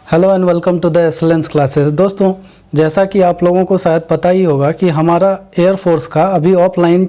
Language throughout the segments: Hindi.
Hello and welcome to the excellence classes. दोस्तों, जैसा कि आप लोगों को शायद पता ही होगा कि हमारा एयरफोर्स का अभी ऑफलाइन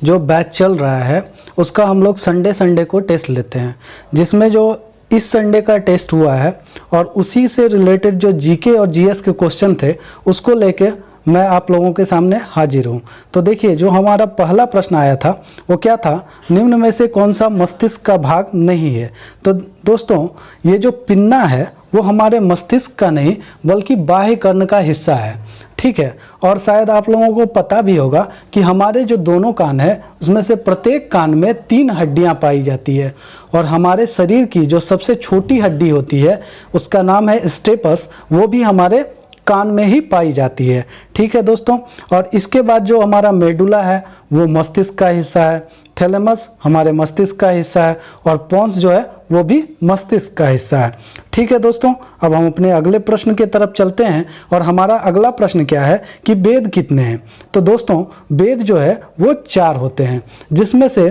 जो बैच चल रहा है उसका हम लोग संडे को टेस्ट लेते हैं, जिसमें जो इस संडे का टेस्ट हुआ है और उसी से रिलेटेड जो जीके और जीएस के क्वेश्चन थे उसको लेके मैं आप लोगों के सामने हाजिर हूँ। तो देखिए, जो हमारा पहला प्रश्न आया था वो क्या था, निम्न में से कौन सा मस्तिष्क का भाग नहीं है। तो दोस्तों, ये जो पिन्ना है वो हमारे मस्तिष्क का नहीं बल्कि बाह्य कर्ण का हिस्सा है, ठीक है। और शायद आप लोगों को पता भी होगा कि हमारे जो दोनों कान है उसमें से प्रत्येक कान में 3 हड्डियां पाई जाती है और हमारे शरीर की जो सबसे छोटी हड्डी होती है उसका नाम है स्टेपस, वो भी हमारे कान में ही पाई जाती है, ठीक है दोस्तों। और इसके बाद जो हमारा मेडुला है वो मस्तिष्क का हिस्सा है, थैलेमस हमारे मस्तिष्क का हिस्सा है और पोन्स जो है वो भी मस्तिष्क का हिस्सा है, ठीक है दोस्तों। अब हम अपने अगले प्रश्न की तरफ चलते हैं और हमारा अगला प्रश्न क्या है कि वेद कितने हैं। तो दोस्तों, वेद जो है वो 4 होते हैं, जिसमें से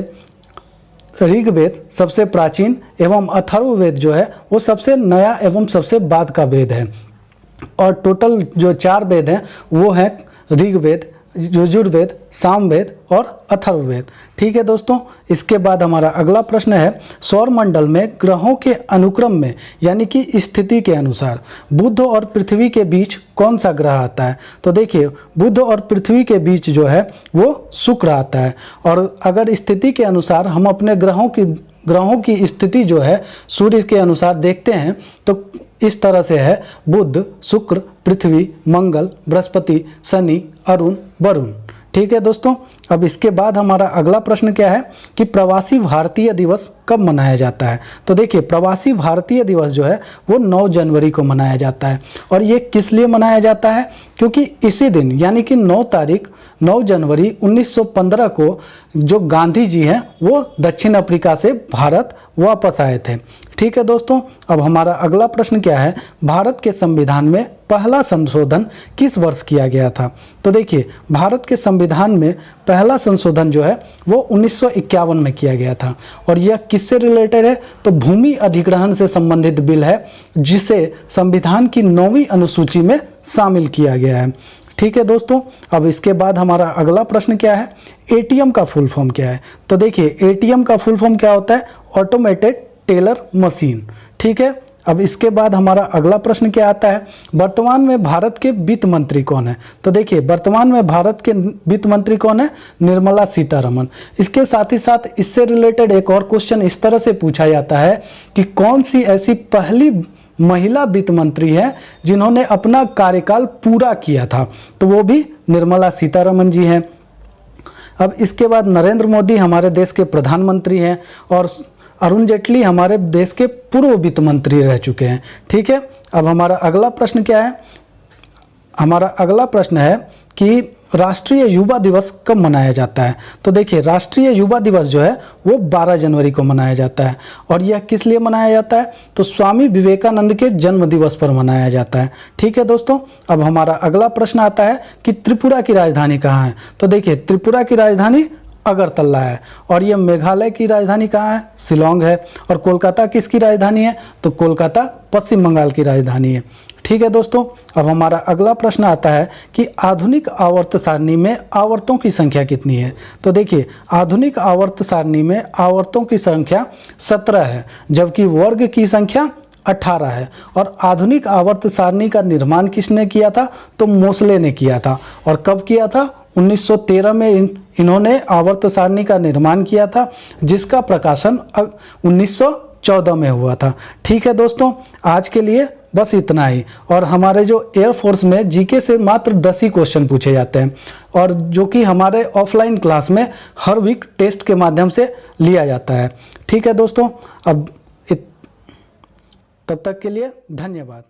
ऋग्वेद सबसे प्राचीन एवं अथर्ववेद जो है वो सबसे नया एवं सबसे बाद का वेद है। और टोटल जो 4 वेद हैं वो हैं ऋग्वेद, यजुर्वेद, सामवेद और अथर्ववेद, ठीक है दोस्तों। इसके बाद हमारा अगला प्रश्न है, सौर मंडल में ग्रहों के अनुक्रम में यानी कि स्थिति के अनुसार बुध और पृथ्वी के बीच कौन सा ग्रह आता है। तो देखिए, बुध और पृथ्वी के बीच जो है वो शुक्र आता है। और अगर स्थिति के अनुसार हम अपने ग्रहों की स्थिति जो है सूर्य के अनुसार देखते हैं तो इस तरह से है, बुध, शुक्र, पृथ्वी, मंगल, बृहस्पति, शनि, अरुण, वरुण, ठीक है दोस्तों। अब इसके बाद हमारा अगला प्रश्न क्या है कि प्रवासी भारतीय दिवस कब मनाया जाता है। तो देखिए, प्रवासी भारतीय दिवस जो है वो 9 जनवरी को मनाया जाता है। और ये किस लिए मनाया जाता है, क्योंकि इसी दिन यानी कि 9 जनवरी 1915 को जो गांधी जी हैं वो दक्षिण अफ्रीका से भारत वापस आए थे, ठीक है दोस्तों। अब हमारा अगला प्रश्न क्या है, भारत के संविधान में पहला संशोधन किस वर्ष किया गया था। तो देखिए, भारत के संविधान में पहला संशोधन जो है वो 1951 में किया गया था। और यह किससे रिलेटेड है, तो भूमि अधिग्रहण से संबंधित बिल है, जिसे संविधान की 9वीं अनुसूची में शामिल किया गया है, ठीक है दोस्तों। अब इसके बाद हमारा अगला प्रश्न क्या है, एटीएम का फुल फॉर्म क्या है। तो देखिए, एटीएम का फुल फॉर्म क्या होता है, ऑटोमेटेड टेलर मशीन, ठीक है। अब इसके बाद हमारा अगला प्रश्न क्या आता है, वर्तमान में भारत के वित्त मंत्री कौन है। तो देखिए, वर्तमान में भारत के वित्त मंत्री कौन है, निर्मला सीतारमण। इसके साथ ही साथ इससे रिलेटेड एक और क्वेश्चन इस तरह से पूछा जाता है कि कौन सी ऐसी पहली महिला वित्त मंत्री है जिन्होंने अपना कार्यकाल पूरा किया था, तो वो भी निर्मला सीतारमण जी हैं। अब इसके बाद नरेंद्र मोदी हमारे देश के प्रधानमंत्री हैं और अरुण जेटली हमारे देश के पूर्व वित्त मंत्री रह चुके हैं, ठीक है। अब हमारा अगला प्रश्न क्या है, हमारा अगला प्रश्न है कि राष्ट्रीय युवा दिवस कब मनाया जाता है। तो देखिए, राष्ट्रीय युवा दिवस जो है वो 12 जनवरी को मनाया जाता है। और यह किस लिए मनाया जाता है, तो स्वामी विवेकानंद के जन्म दिवस पर मनाया जाता है, ठीक है दोस्तों। अब हमारा अगला प्रश्न आता है कि त्रिपुरा की राजधानी कहाँ है। तो देखिए, त्रिपुरा की राजधानी अगरतला है। और यह मेघालय की राजधानी कहाँ है, शिलोंग है। और कोलकाता किसकी राजधानी है, तो कोलकाता पश्चिम बंगाल की राजधानी है, ठीक है दोस्तों। अब हमारा अगला प्रश्न आता है कि आधुनिक आवर्त सारणी में आवर्तों की संख्या कितनी है। तो देखिए, आधुनिक आवर्त सारणी में आवर्तों की संख्या 17 है, जबकि वर्ग की संख्या 18 है। और आधुनिक आवर्त सारणी का निर्माण किसने किया था, तो मोसले ने किया था। और कब किया था, 1913 में इन्होंने आवर्त सारणी का निर्माण किया था, जिसका प्रकाशन 1914 में हुआ था, ठीक है दोस्तों। आज के लिए बस इतना ही। और हमारे जो एयरफोर्स में जीके से मात्र 10 ही क्वेश्चन पूछे जाते हैं, और जो कि हमारे ऑफलाइन क्लास में हर वीक टेस्ट के माध्यम से लिया जाता है, ठीक है दोस्तों। अब तब तक के लिए धन्यवाद।